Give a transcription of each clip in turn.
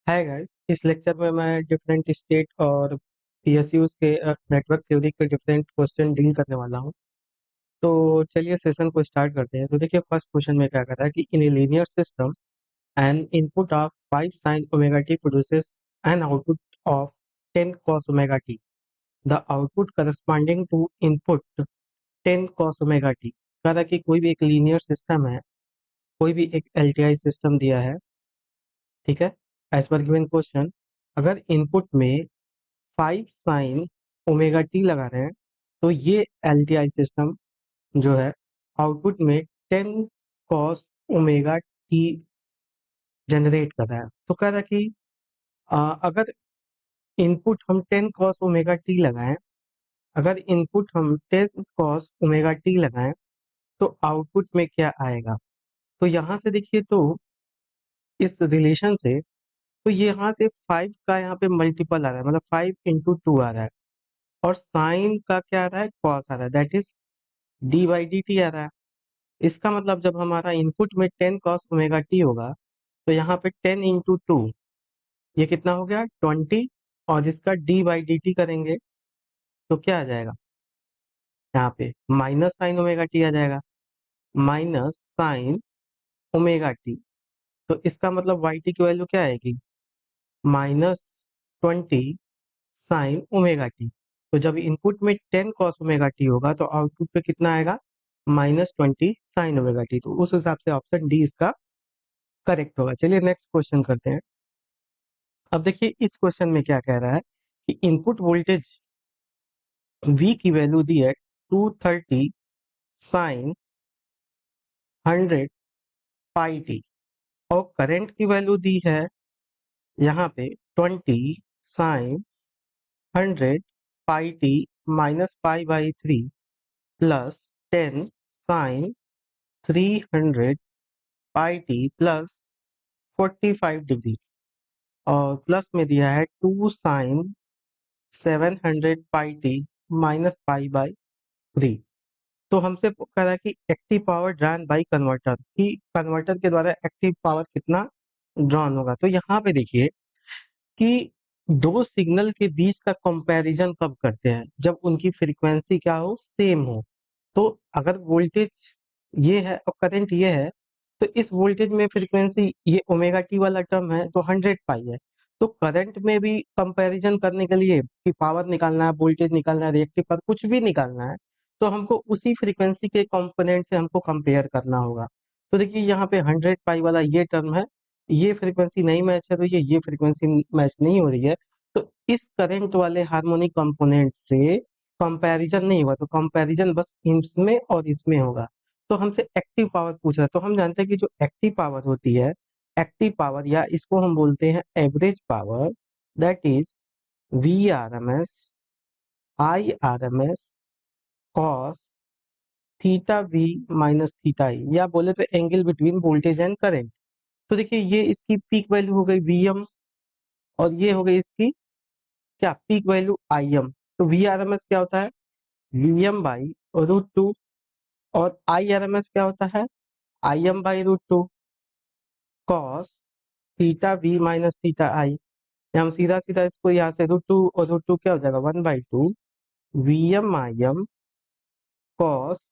Hi guys, इस lecture में मैं डिफरेंट स्टेट और पीएसयूज के नेटवर्क थ्योरी के डिफरेंट क्वेश्चन डील करने वाला हूं। तो चलिए सेशन को स्टार्ट करते हैं। तो देखिए फर्स्ट क्वेश्चन में क्या कहता है कि in a linear system an input of 5 sin omega T produces an output of 10 cos omega T. The output corresponding to input 10 cos omega T. कह रहा है कि कोई भी एक लीनियर सिस्टम है, कोई भी एक एलटीआई सिस्टम दिया है, ठीक है। एज पर गिवन क्वेश्चन, अगर इनपुट में 5 sin ओमेगा टी लगा रहे हैं तो ये एलटीआई सिस्टम जो है आउटपुट में 10 cos ओमेगा टी जनरेट कर रहा है। तो कह रहा है कि अगर इनपुट हम 10 cos ओमेगा टी लगाएं, अगर इनपुट हम 10 cos ओमेगा टी लगाएं तो आउटपुट में क्या आएगा। तो यहाँ से देखिए, तो इस रिलेशन से तो ये यहाँ से 5 का यहाँ पे मल्टीपल आ रहा है, मतलब 5 into 2 आ रहा है, और साइन का क्या आ रहा है, कॉस आ रहा है, that is D by D T आ रहा है। इसका मतलब जब हमारा इनपुट में 10 cos ओमेगा टी होगा तो यहाँ पे 10 into 2, ये कितना हो गया 20, और इसका डी बाई डी टी करेंगे तो क्या आ जाएगा, यहाँ पे माइनस साइन ओमेगा टी आ जाएगा, माइनस साइन ओमेगा टी। तो इसका मतलब वाई टी की वैल्यू क्या आएगी, -20 साइन ओमेगा टी। तो जब इनपुट में 10 cos ओमेगा टी होगा तो आउटपुट पे कितना आएगा, -20 साइन ओमेगा टी। तो उस हिसाब से ऑप्शन डी इसका करेक्ट होगा। चलिए नेक्स्ट क्वेश्चन करते हैं। अब देखिए इस क्वेश्चन में क्या कह रहा है कि इनपुट वोल्टेज V की वैल्यू दी है 230 साइन 100 पाई टी, और करंट की वैल्यू दी है यहाँ पे 20 sign 100 pi T -π/3 plus 10 sign 300 pi T plus 45 degree, और प्लस में दिया है 2 साइन 700 पाई टी -π/3। तो हमसे कह रहा है कि active power drawn by converter, कि कन्वर्टर के द्वारा एक्टिव पावर कितना ड्रॉन होगा। तो यहाँ पे देखिए कि दो सिग्नल के बीच का कंपैरिजन कब करते हैं, जब उनकी फ्रीक्वेंसी क्या हो, सेम हो। तो अगर वोल्टेज ये है और करंट ये है, तो इस वोल्टेज में फ्रीक्वेंसी ये ओमेगा टी वाला टर्म है तो 100 पाई है। तो करंट में भी कंपैरिजन करने के लिए कि पावर निकालना है, वोल्टेज निकालना है, रिएक्टिव पावर कुछ भी निकालना है, तो हमको उसी फ्रीक्वेंसी के कंपोनेंट से हमको कंपेयर करना होगा। तो देखिए यहाँ पे 100 पाई वाला ये टर्म है, ये फ्रीक्वेंसी नहीं मैच है तो ये फ्रीक्वेंसी मैच नहीं हो रही है, तो इस करंट वाले हार्मोनिक कंपोनेंट से कंपैरिजन नहीं होगा। तो कंपैरिजन बस इसमें और इसमें होगा। तो हमसे एक्टिव पावर पूछ रहा है, तो हम जानते हैं कि जो एक्टिव पावर होती है, एक्टिव पावर या इसको हम बोलते हैं average power, that is V R M S I R M S cos theta V minus theta I, या बोले तो angle between voltage and current. तो देखिए ये इसकी पीक वैल्यू हो गई वी एम, और ये हो गई इसकी क्या, पीक वैल्यू आई एम। तो वी आर एम एस क्या होता है, वी एम बाई √2, और आई आर एम एस क्या होता है, I M by √2 cos theta V minus theta I. हम सीधा सीधा इसको यहाँ से √2 और √2 क्या हो जाएगा, 1/2 V M I M cos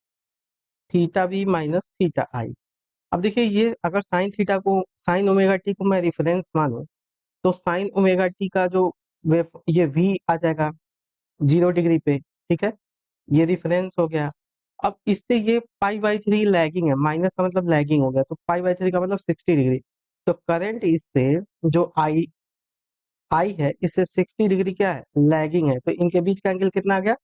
theta V minus theta I. अब देखिए ये अगर साइन थीटा को, साइन ओमेगा टी को मैं रिफरेंस मानूं, तो साइन ओमेगा टी का जो वेव ये वी आ जाएगा 0 डिग्री पे, ठीक है, ये रिफरेंस हो गया। अब इससे ये π/3 लैगिंग है, माइनस का मतलब लैगिंग हो गया, तो π/3 का मतलब 60 डिग्री। तो करंट इससे जो आई है, इससे 60 डिग्री क्या है, लैगिंग है, तो इनके बीच का एंगल कितना आ गया,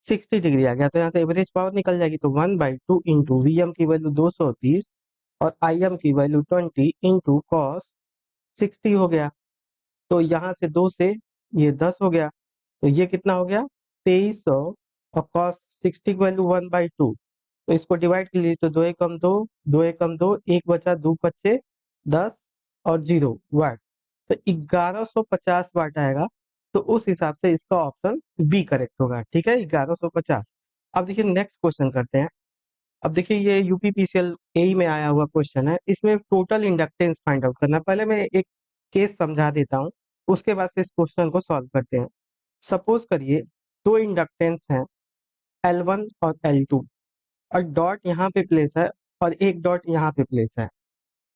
60 डिग्री आ गया। तो यहाँ से एवरेज पावर निकल जाएगी, तो 1/2 इंटू वी एम की वैल्यू 230 और आई एम की वैल्यू 20 इंटू कॉस 60 हो गया। तो यहाँ से 2 से ये 10 हो गया, तो ये कितना हो गया 2300, और कॉस 60 की वैल्यू 1/2, तो इसको डिवाइड कर लीजिए, तो 2 एकम 2, 2 एकम 2, 1 बचा, 2 पच्चे 10 और 0 वाट, तो 1150 वाट आएगा। तो उस हिसाब से इसका ऑप्शन बी करेक्ट होगा, ठीक है, 1150। अब देखिए नेक्स्ट क्वेश्चन करते हैं। अब देखिए ये यूपीपीसीएल एई में आया हुआ क्वेश्चन है, इसमें टोटल इंडक्टेंस फाइंड आउट करना है। पहले मैं एक केस समझा देता हूँ, उसके बाद से इस क्वेश्चन को सॉल्व करते हैं। सपोज करिए दो इंडक्टेंस हैं L1 और L2 और डॉट यहाँ पे प्लेस है और एक डॉट यहाँ पे प्लेस है।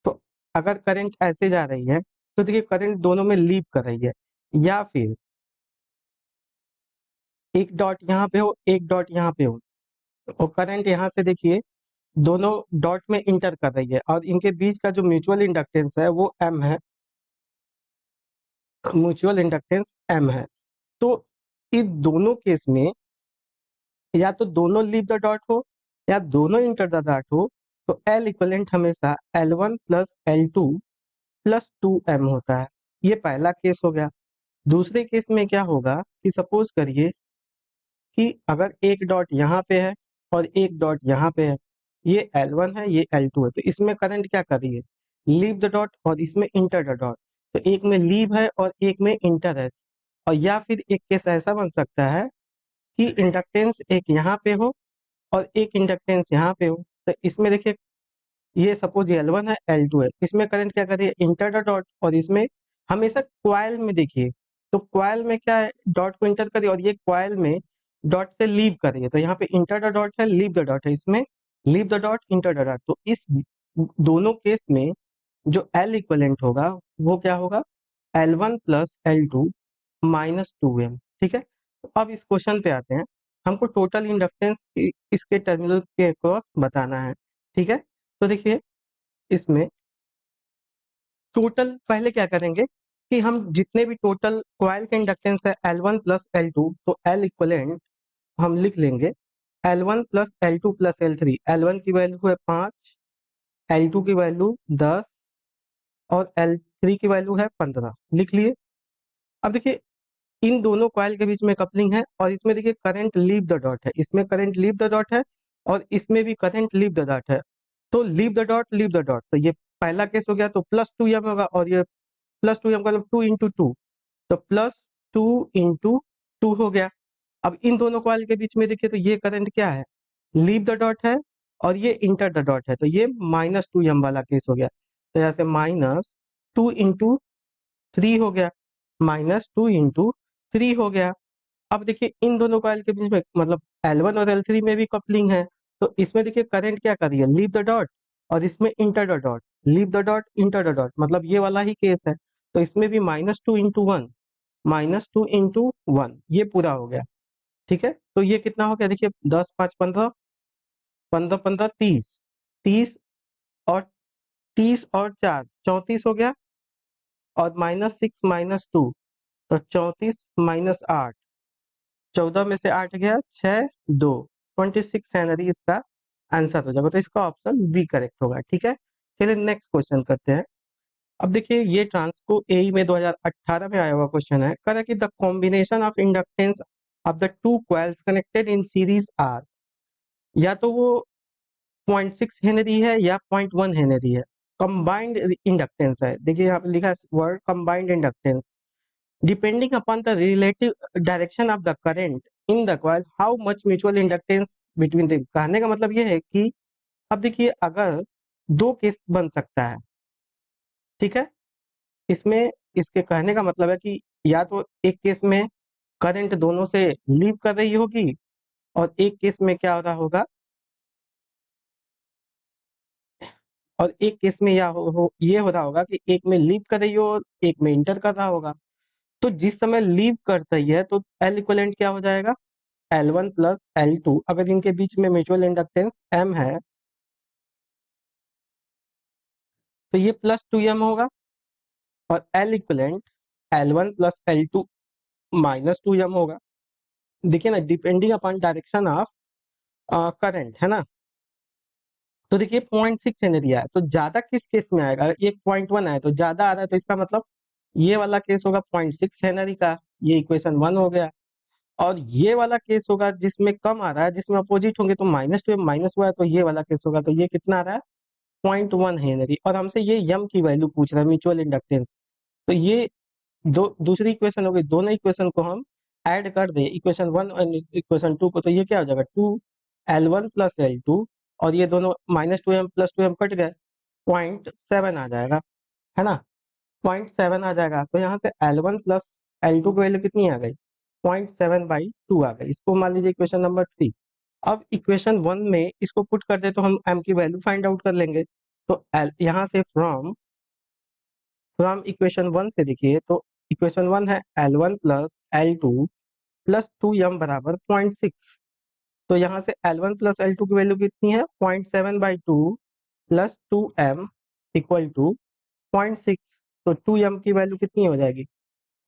तो अगर करंट ऐसे जा रही है तो देखिए करंट दोनों में लीव कर रही है, या फिर एक डॉट यहाँ पे हो एक डॉट यहाँ पे हो, और करंट यहाँ से देखिए दोनों डॉट में इंटर कर रही है और इनके बीच का जो म्यूचुअल इंडक्टेंस है वो M है, म्यूचुअल इंडक्टेंस M है। तो इन दोनों केस में या तो दोनों लीव द डॉट हो या दोनों इंटर द डॉट हो, तो L इक्वलेंट हमेशा L1 plus L2 plus 2M होता है। ये पहला केस हो गया। दूसरे केस में क्या होगा कि सपोज करिए कि अगर एक डॉट यहाँ पे है और एक डॉट यहाँ पे है, ये L1 है ये L2 है, तो इसमें करंट क्या कर रही है, लीव द डॉट, और इसमें इंटर द डॉट। तो एक में लीव है और एक में इंटर है। और या फिर एक केस ऐसा बन सकता है कि इंडक्टेंस एक यहाँ पे हो और एक इंडक्टेंस यहाँ पे हो। तो इसमें देखिए ये सपोज ये L1 है L2 है, इसमें करंट क्या कर रही है, इंटर द डॉट, और इसमें हमेशा क्वाइल में देखिए तो क्वाइल में क्या है, डॉट को इंटर कर रही है और ये क्वाइल में डॉट से लीव कर रही है। तो यहाँ पे इंटर द डॉट है लीव द डॉट है, इसमें leave the dot enter the dot. तो इस दोनों केस में जो L इक्वलेंट होगा वो क्या होगा, L1 plus L2 minus 2M। ठीक है, तो अब इस क्वेश्चन पे आते हैं। हमको टोटल इंडक्टेंस इसके टर्मिनल के अक्रॉस बताना है। ठीक है, तो देखिए इसमें टोटल पहले क्या करेंगे कि हम जितने भी टोटल कॉइल के इंडक्टेंस है L1 प्लस L2, तो L इक्वलेंट हम लिख लेंगे L1 plus L2 plus L3। L1 की वैल्यू है 5, L2 की वैल्यू 10 और L3 की वैल्यू है 15, लिख लिए। अब देखिए इन दोनों कॉइल के बीच में कपलिंग है और इसमें देखिए करंट लीव द डॉट है, इसमें करंट लीव द डॉट है और इसमें भी करंट लीव द डॉट है। तो लीव द डॉट, तो ये पहला केस हो गया, तो प्लस 2M होगा, और ये प्लस 2M का 2 × 2, तो प्लस 2 × 2 हो गया। अब इन दोनों कॉइल के बीच में देखिए तो ये करंट क्या है, लीव द डॉट है और ये इंटर द डॉट है, तो ये -2M वाला केस हो गया। तो यहाँ से -2 × 3 हो गया, -2 × 3 हो गया। अब देखिए इन दोनों कॉइल के बीच में मतलब L1 और L3 में भी कपलिंग है, तो इसमें देखिए करंट क्या कर रही है, लीव द डॉट, और इसमें enter the dot, leave the dot enter the dot, मतलब ये वाला ही केस है। तो इसमें भी -2 × 1, -2 × 1 ये पूरा हो गया। ठीक है, तो ये कितना हो गया, देखिए 10 5 15, 15 15 30, 30 और 30 और 4 34 हो गया, और -6 -2, तो 34 -8, 14 में से 8 गया 6 2, 26 हेनरी इसका आंसर हो जाएगा। तो इसका ऑप्शन बी करेक्ट होगा। ठीक है, चलिए नेक्स्ट क्वेश्चन करते हैं। अब देखिए ये ट्रांसको एई में 2018 में आया हुआ क्वेश्चन है, कह रहा है कि the combination of inductance of the two coils connected in series are, या तो वो 0.6 हेनरी है या 0.1 हेनरी है, कंबाइंड इंडक्टेंस है। देखिए यहाँ पे लिखा है word combined inductance, depending upon the relative direction of the current in the coil how much mutual inductance between them. कहने का मतलब ये है कि अब देखिए अगर दो केस बन सकता है, ठीक है, इसमें इसके कहने का मतलब है कि या तो एक केस में करंट दोनों से लीव कर रही होगी और एक केस में क्या हो रहा होगा, और एक केस में ये हो रहा होगा कि एक में लीव कर रही हो और एक में इंटर कर रहा होगा। तो जिस समय लीव करती है तो L इक्वलेंट क्या हो जाएगा, L1 प्लस L2, अगर इनके बीच में म्यूचुअल इंडक्टेंस M है तो ये +2M होगा, और L equivalent L1 plus L2 -2M होगा। देखिए ना, depending upon direction of current है ना। तो देखिए 0.6 हेनरी आया, तो ज्यादा किस केस में आएगा, एक 0.1 आया तो ज्यादा आ रहा है, तो इसका मतलब ये वाला केस होगा 0.6 हेनरी का, ये इक्वेशन 1 हो गया। और ये वाला केस होगा जिसमें कम आ रहा है, जिसमें अपोजिट होंगे तो -2 माइनस हुआ है, तो ये वाला केस होगा, तो ये कितना आ रहा है 0.1 हेनरी। और हमसे ये यम की वैल्यू पूछ रहा है, म्यूचुअल इंडक्टेंस। तो ये दो दूसरी इक्वेशन हो गई, दोनों इक्वेशन को हम ऐड कर दे, इक्वेशन 1 और इक्वेशन 2 को, तो ये क्या हो जाएगा 2L1 प्लस L2, और ये दोनों -2M प्लस 2M कट गए, 0.7 आ जाएगा, है ना। 0.7 आ जाएगा। तो यहाँ से L1 प्लस L2 की वैल्यू कितनी आ गई? 0.7/2 आ गई। इसको मान लीजिए इक्वेशन नंबर 3। अब इक्वेशन 1 में इसको पुट कर दे तो हम m की वैल्यू फाइंड आउट कर लेंगे। तो यहाँ से फ्रॉम फ्रॉम इक्वेशन 1 से देखिए, तो इक्वेशन 1 है L1 plus L2 plus 2m बराबर 0.6। तो यहाँ से L1 प्लस L2 की वैल्यू कितनी है? 0.7/2 प्लस 2m इक्वल टू 0.6। तो 2m की वैल्यू कितनी हो जाएगी?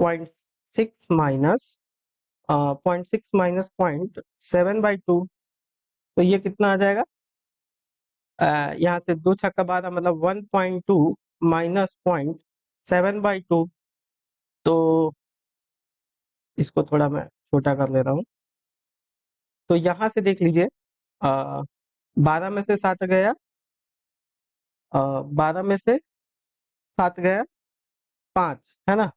0.6 माइनस 0.7/2। तो ये कितना आ जाएगा? यहाँ से 2 छक्का 12 मतलब 1.2 माइनस 0.7/2। तो इसको थोड़ा मैं छोटा कर ले रहा हूँ। तो यहाँ से देख लीजिए, 12 में से 7 गया, 12 में से 7 गया 5, है ना?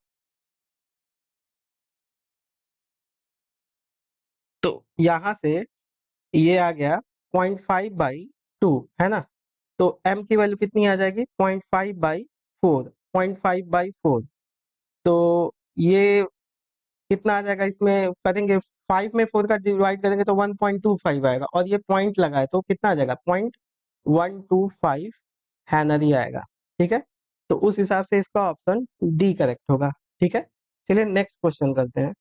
तो यहाँ से ये आ गया 0.5/2, है ना? तो m की वैल्यू कितनी आ जाएगी? 0.5/4, 0.5/4। तो ये कितना आ जाएगा? इसमें करेंगे 5 में 4 का डिवाइड करेंगे तो 1.25 आएगा, और ये पॉइंट लगा है तो कितना आ जाएगा? 0.125 हेनरी आएगा। ठीक है, तो उस हिसाब से इसका ऑप्शन डी करेक्ट होगा। ठीक है, चलिए नेक्स्ट क्वेश्चन करते हैं।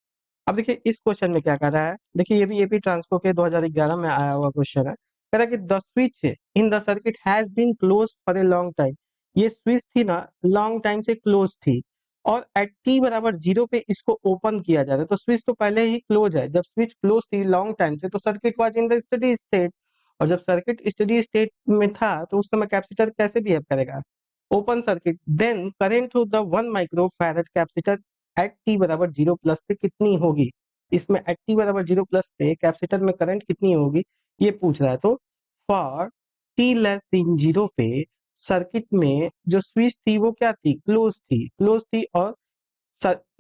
अब देखिए इस क्वेश्चन में क्या कह रहा है, देखिए ये भी एपी ट्रांसको के 2011 में आया हुआ क्वेश्चन है। कह रहा है कि the switch in the circuit has been close for a long time. ये स्विच थी ना, लॉन्ग टाइम से क्लोज थी, और एट टी बराबर 0 पे इसको ओपन किया जा रहा है। तो स्विच तो पहले ही क्लोज है, जब स्विच क्लोज थी लॉन्ग टाइम से तो circuit was in the steady state, और जब सर्किट स्टडी स्टेट में था तो उस समय कैपेसिटर कैसे बिहेव करेगा? Open circuit. Then current through the 1 micro farad capacitor at t बराबर 0 प्लस पे कितनी होगी? इसमें एट टी बराबर 0 प्लस पे कैपेसिटर में करंट कितनी होगी ये पूछ रहा है। तो फॉर टी लेस देन 0 पे सर्किट में जो स्विच थी वो क्या थी? क्लोज थी, और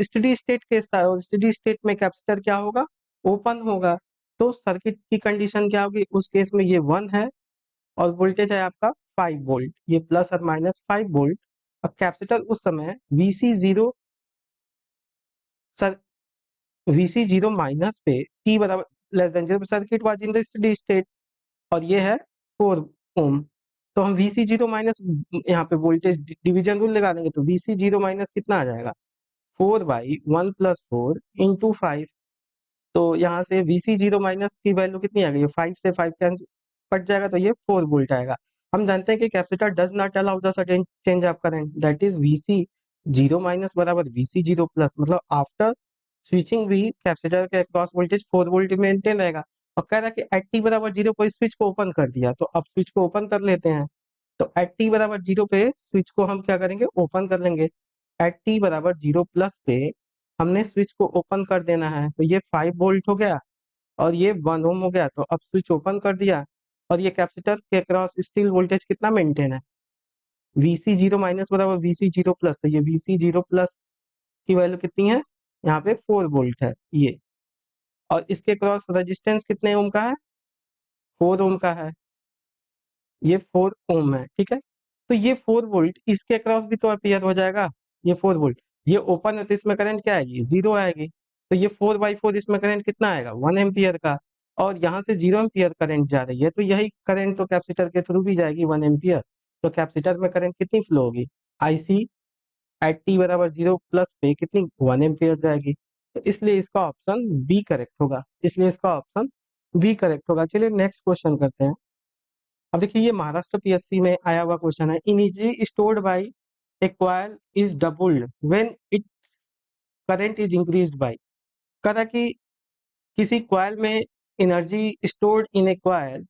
स्टडी स्टेट के स्टडी स्टेट में कैपेसिटर क्या होगा? ओपन होगा। तो सर्किट की कंडीशन क्या होगी उस केस में? ये 1 है और वोल्टेज है आपका 5 वोल्ट, ये प्लस और माइनस 5 वोल्ट। अब कैपेसिटर उस समय VC0 सर VC0 माइनस पे टी बराबर less than 0 circuit was in the steady state, और ये है 4 ओम। तो हम VC0 माइनस, यहाँ पे वोल्टेज डिवीजन रूल लगा देंगे, तो VC0 माइनस कितना आ जाएगा? 4/1 + 4 × 5। तो यहाँ से VC0 माइनस की वैल्यू कितनी आ गई? 5 से 5 कैंसिल कट जाएगा तो ये 4 वोल्ट आएगा। हम जानते हैं कि capacitor does not allow the sudden change of current, that is VC0 minus बराबर VC0 प्लस, मतलब आफ्टर स्विचिंग भी कैपेसिटर के अक्रॉस वोल्टेज 4 वोल्ट मेंटेन रहेगा। और कह रहा है कि एट टी बराबर 0 पर स्विच को ओपन कर दिया, तो अब स्विच को ओपन कर लेते हैं। तो एट टी बराबर 0 पे स्विच को हम क्या करेंगे? ओपन कर लेंगे। एट टी बराबर 0 प्लस पे हमने स्विच को ओपन कर देना है, तो ये 5 वोल्ट हो गया और ये 1 ओम हो गया। तो अब स्विच ओपन कर दिया, और ये कैपेसिटर के अक्रॉस स्टिल वोल्टेज कितना मेंटेन है? VC0 माइनस बराबर VC0 प्लस, तो ये VC0 प्लस की वैल्यू कितनी है? यहाँ पे 4 वोल्ट है ये, और इसके क्रॉस रेजिस्टेंस कितने ओम का है? 4 ओम का है, ये 4 ओम है। ठीक है, तो ये 4 वोल्ट इसके अक्रॉस भी तो अपीयर हो जाएगा। ये 4 वोल्ट, ये ओपन है तो इसमें करंट क्या आएगी? 0 आएगी। तो ये 4/4 इसमें करंट कितना आएगा? 1 एम्पियर का, और यहाँ से 0 एम्पियर करंट जा रही है, तो यही करंट तो कैपेसिटर के थ्रू भी जाएगी 1 एम्पियर। तो कैपेसिटर में करंट कितनी फ्लो होगी? IC एट टी बराबर 0 प्लस पे कितनी? 1 एम्पियर जाएगी। तो इसलिए इसका ऑप्शन बी करेक्ट होगा, इसलिए इसका ऑप्शन बी करेक्ट होगा। चलिए नेक्स्ट क्वेश्चन करते हैं। अब देखिए ये महाराष्ट्र PSC में आया हुआ क्वेश्चन है। Energy stored bye A coil is doubled when it current is increased by. कहा कि किसी कॉइल में energy stored in A coil,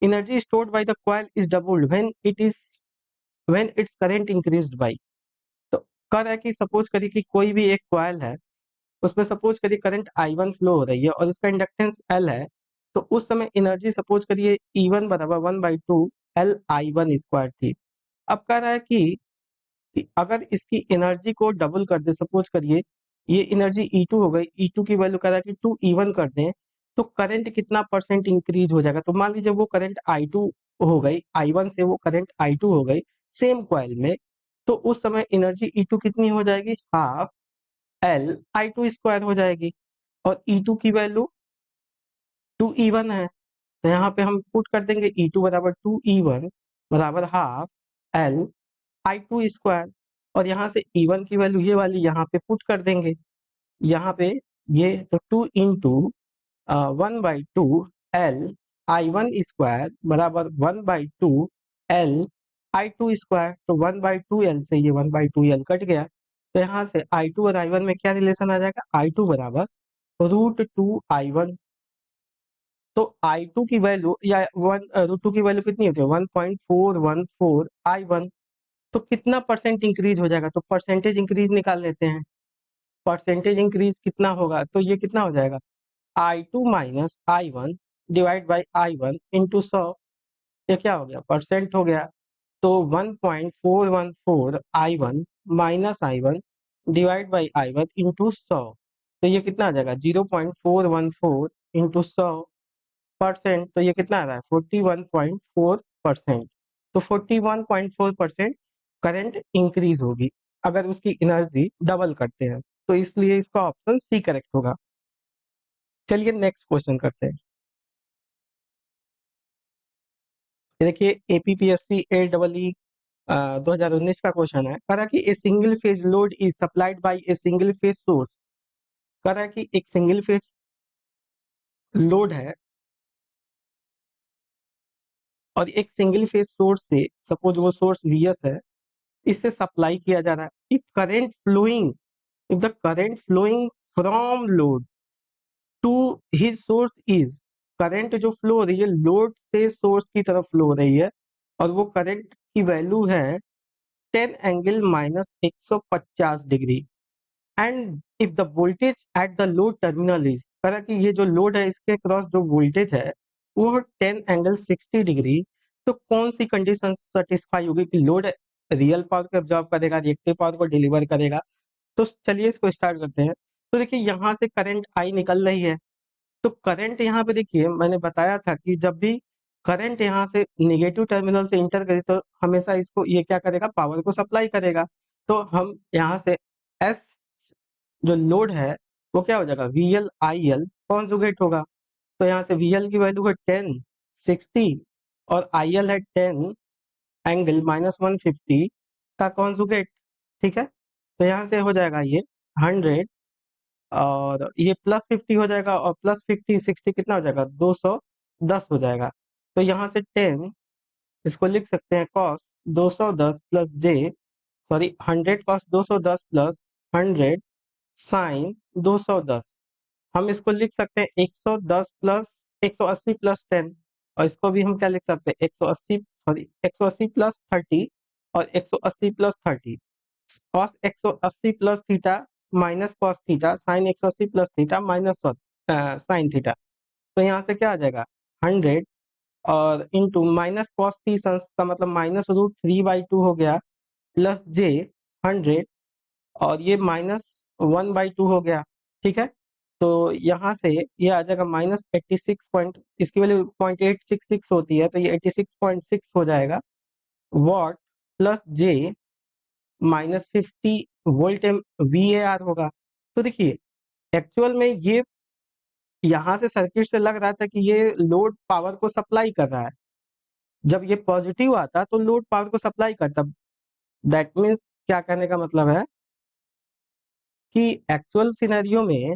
energy stored by the coil is doubled when its current increased by. तो कह रहा है कि suppose करिए कि कोई भी एक कॉइल है, उसमें सपोज करिए करंट I1 फ्लो हो रही है और इसका इंडक्टेंस L है। तो उस समय एनर्जी सपोज करिए E1 बराबर 1/2 LI1² थी। अब कह रहा है कि अगर इसकी एनर्जी को डबल कर दे, सपोज करिए ये एनर्जी E2 हो गई, E2 की वैल्यू कह रहा है कि 2E1 कर दें, तो करंट कितना परसेंट इंक्रीज हो जाएगा? तो मान लीजिए वो करंट I2 हो गई, I1 से वो करंट I2 हो गई सेम कॉइल में, तो उस समय एनर्जी E2 कितनी हो जाएगी, हाफ L I2 स्क्वायर हो जाएगी, और E2 की वैल्यू 2E1 है, तो यहाँ पे हम पुट कर देंगे E2 बराबर 2E1 बराबर हाफ L I2 स्क्वायर, और यहाँ से E1 की वैल्यू ये वाली यहाँ पे पुट कर देंगे, यहाँ पे ये तो 2 इंटू 1/2 L I1 स्क्वायर बराबर 1/2 L I2 स्क्वायर, तो 1/2 L से ये 1/2 L कट गया, तो यहाँ से I2 और I1 में क्या रिलेशन आ जाएगा, I2 बराबर √2 I1, तो I2 की वैल्यू या √2 की वैल्यू कितनी होती है, 1.414 I1, तो कितना परसेंट इंक्रीज हो जाएगा, तो परसेंटेज इंक्रीज निकाल लेते हैं, परसेंटेज इंक्रीज कितना होगा, तो ये कितना हो जाएगा, I2 minus I1 divide by I1 into 100, ये क्या हो गया, परसेंट हो गया, तो 1.414 I1 minus I1 divide by I1 into 100, तो ये कितना आ जाएगा, 0.414 इंटू 100%, तो ये कितना आ रहा है, 41.4%, तो 41.4% करंट इंक्रीज होगी अगर उसकी एनर्जी डबल करते हैं, तो इसलिए इसका ऑप्शन सी करेक्ट होगा। चलिए नेक्स्ट क्वेश्चन करते हैं। ये देखिए APPSC AEE 2019 का क्वेश्चन है, कह रहा कि a single phase load is supplied by a single phase source, कह रहा कि एक सिंगल फेज लोड है और एक सिंगल फेज सोर्स से, सपोज वो सोर्स VS है, इससे सप्लाई किया जा रहा है, if the current flowing from load to his source is, current जो फ्लो हो रही है लोड से सोर्स की तरफ फ्लो हो रही है, और वो करंट की वैल्यू है 10 angle minus 150 degree, and if the voltage at the load terminal is, कह कि ये जो लोड है इसके क्रॉस जो वोल्टेज है वो 10 एंगल 60 डिग्री, तो कौन सी कंडीशन सेटिस्फाई होगी कि लोड रियल पावर को एब्जॉर्ब करेगा, रिएक्टिव पावर को डिलीवर करेगा। तो चलिए इसको स्टार्ट करते हैं। तो देखिए यहाँ से करंट आई निकल रही है, तो करंट यहाँ पे देखिए मैंने बताया था कि जब भी करंट यहाँ से निगेटिव टर्मिनल से इंटर करे तो हमेशा इसको ये क्या करेगा, पावर को सप्लाई करेगा, तो हम यहाँ से एस जो लोड है वो क्या हो जाएगा, VL IL कॉन्जुगेट होगा, तो यहाँ से VL की वैल्यू है 10 60 और IL है 10 एंगल माइनस 150 का कॉन्जुगेट, ठीक है, तो यहाँ से हो जाएगा ये 100 और ये +50 हो जाएगा, और +50 60 कितना हो जाएगा, 210 हो जाएगा, तो यहाँ से 10 इसको लिख सकते हैं कॉस 210 प्लस जे, सॉरी 100 कॉस 210 प्लस 100 साइन 210, हम इसको लिख सकते हैं 110 प्लस 180 प्लस 10, और इसको भी हम क्या लिख सकते हैं 180, सॉरी 180 प्लस 30 और 180 plus 30, cos 180 plus theta minus cos theta sine 180 plus theta minus sine theta, तो यहाँ से क्या आ जाएगा 100 और इंटू माइनस कॉस टी का मतलब -√3/2 हो गया, प्लस जे 100 और ये -1/2 हो गया, ठीक है, तो यहाँ से ये आ जाएगा -86 पॉइंट, इसकी वैल्यू 0.866 होती है, तो ये 86.6 हो जाएगा what, plus J -50 volt VAR होगा। तो देखिए एक्चुअल में ये यहाँ से सर्किट से लग रहा था कि ये लोड पावर को सप्लाई कर रहा है, जब ये पॉजिटिव आता तो लोड पावर को सप्लाई करता, दैट मीन्स क्या कहने का मतलब है कि एक्चुअल सिनेरियो में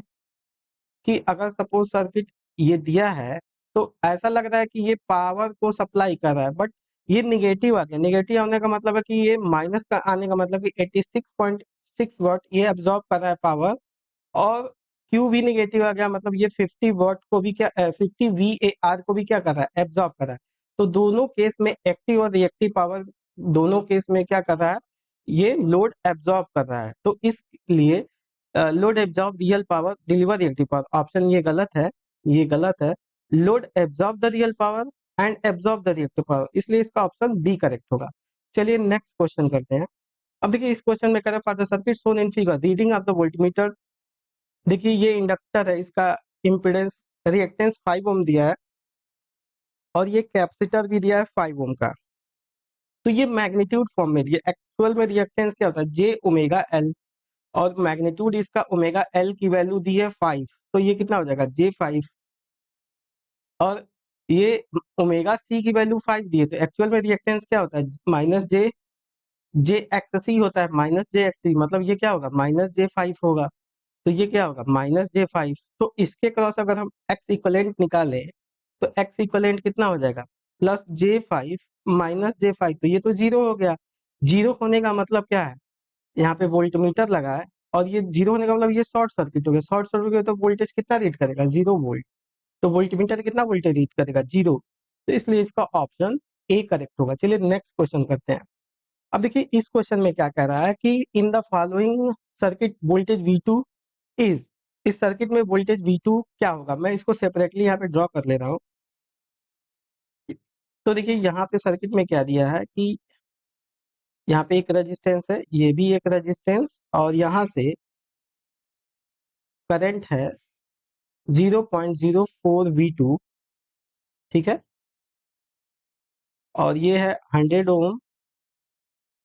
कि अगर सपोज सर्किट ये दिया है तो ऐसा लग रहा है कि ये पावर को सप्लाई कर रहा है, बट ये निगेटिव आ गया, निगेटिव आने का मतलब है कि ये माइनस का आने का मतलब कि 86.6 वॉट ये एब्जॉर्ब कर रहा है पावर, और Q भी निगेटिव आ गया, मतलब ये 50 वॉट को भी क्या 50 VAR को भी क्या कर रहा है, एब्जॉर्ब कर रहा है, तो दोनों केस में एक्टिव और रिएक्टिव पावर दोनों केस में क्या कर रहा है, ये लोड एब्जॉर्ब कर रहा है, तो इसलिए load absorb real power deliver reactive power, option ये गलत है, ये गलत है, load absorb the real power and absorb the reactive power, इसलिए इसका ऑप्शन बी करेक्ट होगा। चलिए नेक्स्ट क्वेश्चन करते हैं। अब देखिए इस क्वेश्चन में कह रहा है for the circuit shown in figure reading of the voltmeter, देखिए ये इंडक्टर है, इसका इम्पीडेंस रिएक्टेंस 5 ओम दिया है और ये कैपेसिटर भी दिया है 5 ओम का, तो ये मैग्नीट्यूड फॉर्म में दिया, एक्चुअल में रिएक्टेंस क्या होता है जे ओमेगा एल, और मैग्नीट्यूड इसका ओमेगा एल की वैल्यू दी है 5, तो ये कितना हो जाएगा J5, और ये ओमेगा सी की वैल्यू 5 दी है, तो एक्चुअल में रिएक्टेंस क्या होता है माइनस जे एक्स सी होता है, माइनस जे एक्स सी, मतलब ये क्या होगा -J5 होगा, तो ये क्या होगा -J5। तो इसके क्रॉस अगर हम एक्स इक्वलेंट निकालें तो एक्स इक्वलेंट कितना हो जाएगा +J5 -J5, तो ये तो जीरो हो गया। जीरो होने का मतलब क्या है, यहाँ पे वोल्टमीटर लगा है और ये जीरो होने का मतलब ये शॉर्ट सर्किट हो गया, शॉर्ट सर्किट हो गया तो वोल्टेज कितना रीड करेगा 0 वोल्ट, तो वोल्टमीटर कितना वोल्टेज रीड करेगा 0, तो इसलिए इसका ऑप्शन ए करेक्ट होगा। चलिए नेक्स्ट क्वेश्चन करते हैं। अब देखिए इस क्वेश्चन में क्या कह रहा है कि in the following circuit voltage V2 is, इस सर्किट में वोल्टेज V2 क्या होगा, मैं इसको सेपरेटली यहाँ पे ड्रॉ कर ले रहा हूँ। तो देखिए यहाँ पे सर्किट में क्या दिया है कि यहाँ पे एक रेजिस्टेंस है, ये भी एक रेजिस्टेंस, और यहाँ से करंट है 0.04 V2, ठीक है, और ये है 100 ओम,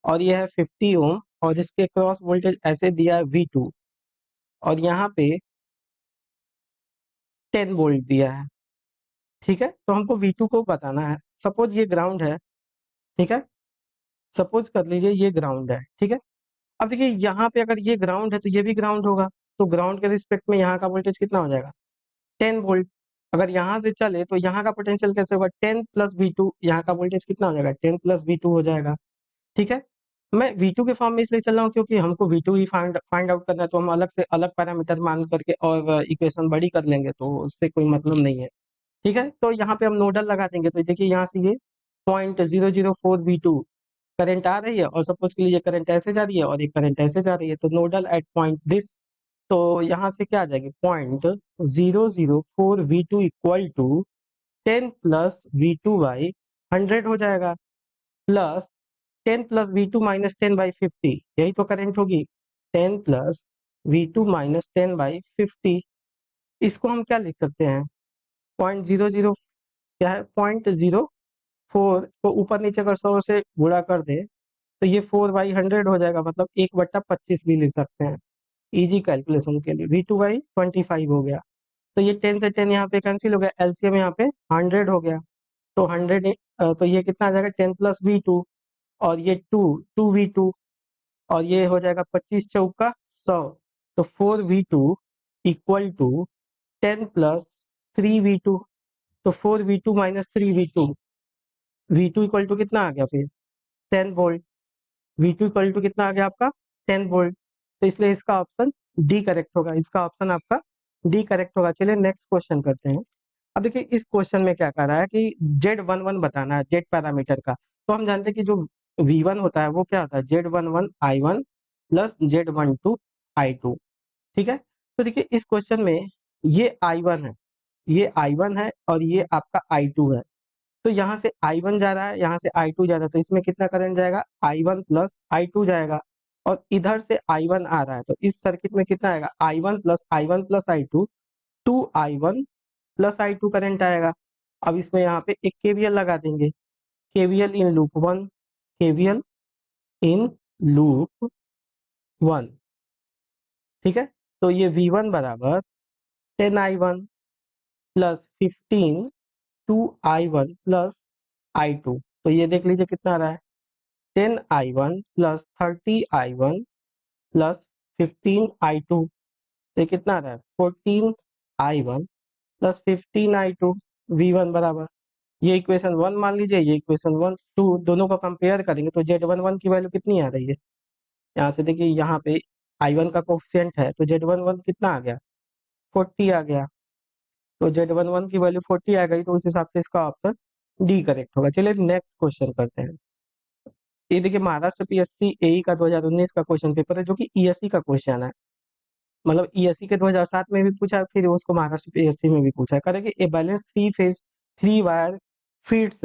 और ये है 50 ओम, और इसके क्रॉस वोल्टेज ऐसे दिया है V2, और यहाँ पे 10 वोल्ट दिया है, ठीक है। तो हमको V2 को बताना है। सपोज ये ग्राउंड है, ठीक है, सपोज कर लीजिए ये ग्राउंड है, ठीक है। अब देखिए यहाँ पे अगर ये ग्राउंड है तो ये भी ग्राउंड होगा, तो ग्राउंड के रिस्पेक्ट में यहाँ का वोल्टेज कितना हो जाएगा 10 वोल्ट। अगर यहाँ से चले तो यहाँ का पोटेंशियल कैसे होगा 10 + V2, यहाँ का वोल्टेज कितना हो जाएगा 10 + V2 हो जाएगा, ठीक है। मैं V2 के फॉर्म में इसलिए चल रहा हूँ क्योंकि हमको V2 ही फाइंड आउट करना है, तो हम अलग से अलग पैरामीटर मान करके और इक्वेशन बड़ी कर लेंगे, तो उससे कोई मतलब नहीं है, ठीक है। तो यहाँ पे हम नोडल लगा देंगे, तो देखिए यहाँ से ये 0.004 V2 करंट आ रही है, और सपोज के लिए ये करंट ऐसे जा रही है और ये करंट ऐसे जा रही है, तो नोडल एट पॉइंट दिस, तो यहाँ से क्या आ जाएगी 0.004 V2 इक्वल टू 10 + V2/100 हो जाएगा, प्लस 10 + V2 - 10/50, यही तो करंट होगी 10 + V2 - 10/50। इसको हम क्या लिख सकते हैं 0.00, क्या है 0.04 को ऊपर नीचे अगर 100 से गुणा कर दे तो ये 4/100 हो जाएगा, मतलब 1/25 भी लिख सकते हैं इजी कैलकुलेशन के लिए। V2/25 हो गया, तो ये 10 से 10 यहाँ पे कैंसिल हो गया, एलसीएम यहाँ पे 100 हो गया, तो 100 तो ये कितना आ जाएगा 10 + V2, और ये 2V2, और ये हो जाएगा 25 चौका 100, तो 4V2 इक्वल टू 10 + 3V2, तो 4V2 - 3V2, V2 equal to कितना आ गया फिर 10 वोल्ट, V2 इक्वल टू कितना आ गया आपका 10 वोल्ट, तो इसलिए इसका ऑप्शन डी करेक्ट होगा, इसका ऑप्शन आपका डी करेक्ट होगा। चलिए नेक्स्ट क्वेश्चन करते हैं। अब देखिए इस क्वेश्चन में क्या कह रहा है कि Z11 बताना है, जेड पैरामीटर का, तो हम जानते हैं कि जो V1 होता है वो क्या होता है Z11 I1 + Z12 I2, ठीक है। तो देखिए इस क्वेश्चन में ये I1 है, ये I1 है, और ये आपका I2 है, तो यहाँ से I1 जा रहा है, यहाँ से I2 जा रहा है, तो इसमें कितना करंट जाएगा I1 + I2 जाएगा, और इधर से I1 आ रहा है, तो इस सर्किट में कितना आएगा I1 + I1 + I2, 2I1 + I2 current आएगा। अब इसमें यहाँ पे एक KVL लगा देंगे, KVL in loop 1, KVL in loop 1, ठीक है। तो ये V1 बराबर 10I1 + 15 2I1 + I2, तो ये देख लीजिए कितना आ रहा है 10I1 + 30I1 + 15I2, तो ये कितना आ रहा है 14I1 + 15I2, V1 बराबर, ये इक्वेशन 1 मान लीजिए, ये इक्वेशन 1 2, दोनों को कंपेयर करेंगे तो Z11 की वैल्यू कितनी आ रही है, यहाँ से देखिए यहाँ पे I1 का कोफिशिएंट है, तो Z11 कितना आ गया 40 आ गया, तो Z11 की वैल्यू 40 आ गई, तो उस हिसाब से इसका ऑप्शन डी करेक्ट होगा। चलिए नेक्स्ट क्वेश्चन करते हैं। ये देखिए महाराष्ट्र पीएससी एई का 2019 का क्वेश्चन पेपर है, जो कि ईएससी का क्वेश्चन है, मतलब ईएससी के 2007 में भी पूछा है, फिर उसको महाराष्ट्र पीएससी में भी पूछा है। कह रहा है कि a balance 3 phase 3 wire feeds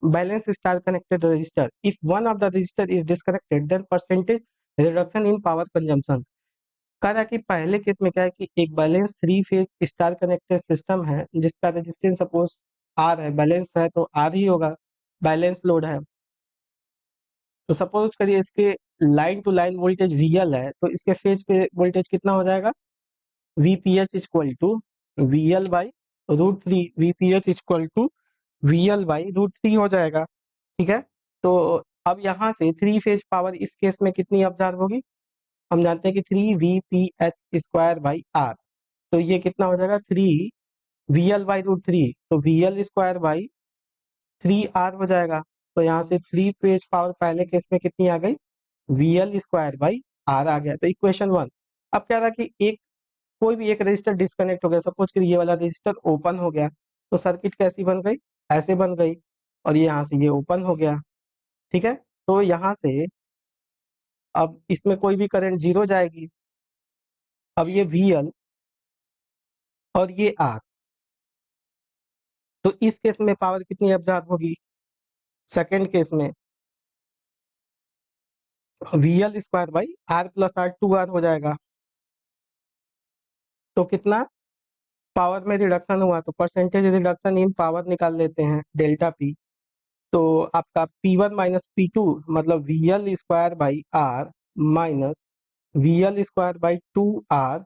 balance star connected register, if one of the register is disconnected then percentage reduction in power consumption. कह रहा है कि पहले केस में क्या है कि एक balance 3 phase star connected system है जिसका रेजिस्टेंस सपोज आर है, बैलेंस है तो आर ही होगा, बैलेंस लोड है, तो सपोज करिए इसके line to line voltage VL है, तो इसके फेज पे वोल्टेज कितना हो जाएगा, VPH equal to VL by √3, VPH equal to VL by √3 हो जाएगा। ठीक है, तो अब यहाँ से थ्री फेज पावर इस केस में कितनी ऑब्जर्व होगी, हम जानते हैं कि 3 VPH स्क्वायर बाई R, तो ये कितना हो जाएगा 3 VL बाई √3, तो VL स्क्वायर बाई 3R हो जाएगा। तो यहाँ से थ्री फेज पावर पहले केस में कितनी आ गई, VL स्क्वायर बाई R आ गया। तो इक्वेशन 1। अब क्या था कि एक कोई भी एक रजिस्टर डिस्कनेक्ट हो गया, सपोज कि ये वाला रजिस्टर ओपन हो गया, तो सर्किट कैसी बन गई, ऐसे बन गई, और ये यहाँ से ये ओपन हो गया। ठीक है, तो यहाँ से अब इसमें कोई भी करंट जीरो जाएगी। अब ये VL और ये R, तो इस केस में पावर कितनी ऑब्जर्व होगी, सेकेंड केस में VL square by R plus R 2R हो जाएगा। तो कितना पावर में रिडक्शन हुआ, तो परसेंटेज रिडक्शन इन पावर निकाल लेते हैं, डेल्टा P। तो आपका P1 माइनस P2 मतलब VL square by R minus VL square by 2R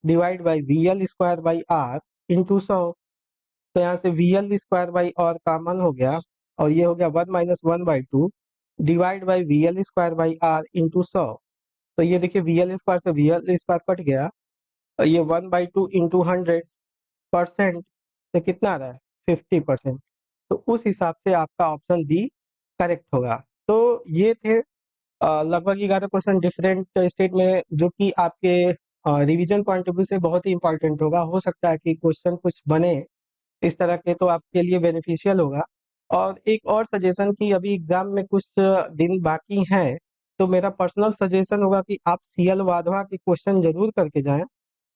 divide by VL square by R into 100। तो यहाँ से VL square by R common हो गया, और ये हो गया 1 minus 1/2 divide by VL square by R into 100। तो ये देखिए VL स्क्वायर से VL स्क्वायर कट गया, और ये 1/2 इंटू 100% तो कितना आ रहा है, 50%। तो उस हिसाब से आपका ऑप्शन बी करेक्ट होगा। तो ये थे लगभग 11 क्वेश्चन डिफरेंट स्टेट में, जो कि आपके रिवीजन पॉइंट ऑफ व्यू से बहुत ही इंपॉर्टेंट होगा। हो सकता है कि क्वेश्चन कुछ बने इस तरह के, तो आपके लिए बेनिफिशियल होगा। और एक और सजेशन कि अभी एग्जाम में कुछ दिन बाकी हैं, तो मेरा पर्सनल सजेशन होगा कि आप CL वाधवा के क्वेश्चन जरूर करके जाएं,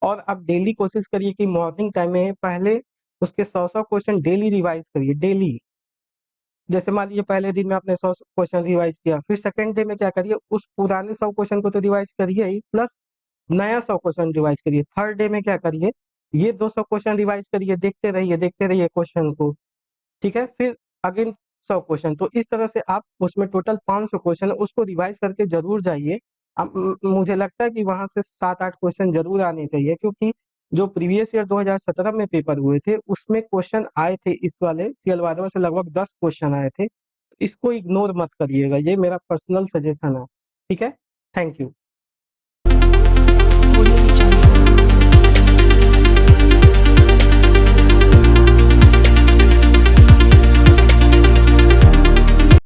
और आप डेली कोशिश करिए कि मॉर्निंग टाइम में पहले उसके 100 क्वेश्चन डेली रिवाइज करिए, डेली। जैसे मान लीजिए पहले दिन में आपने 100 क्वेश्चन रिवाइज किया, फिर सेकंड डे में क्या करिए, उस पुराने 100 क्वेश्चन को तो रिवाइज करिए ही, प्लस नया 100 क्वेश्चन रिवाइज करिए। थर्ड डे में क्या करिए, ये 200 क्वेश्चन रिवाइज करिए, देखते रहिए क्वेश्चन को। ठीक है, फिर अगेन 100 क्वेश्चन, तो इस तरह से आप उसमें टोटल 500 क्वेश्चन उसको रिवाइज करके जरूर जाइए। अब मुझे लगता है कि वहां से 7-8 क्वेश्चन जरूर आने चाहिए, क्योंकि जो प्रीवियस ईयर 2017 में पेपर हुए थे उसमें क्वेश्चन आए थे, इस वाले CL वाले से लगभग 10 क्वेश्चन आए थे। इसको इग्नोर मत करिएगा, ये मेरा पर्सनल सजेशन है। ठीक है, थैंक यू।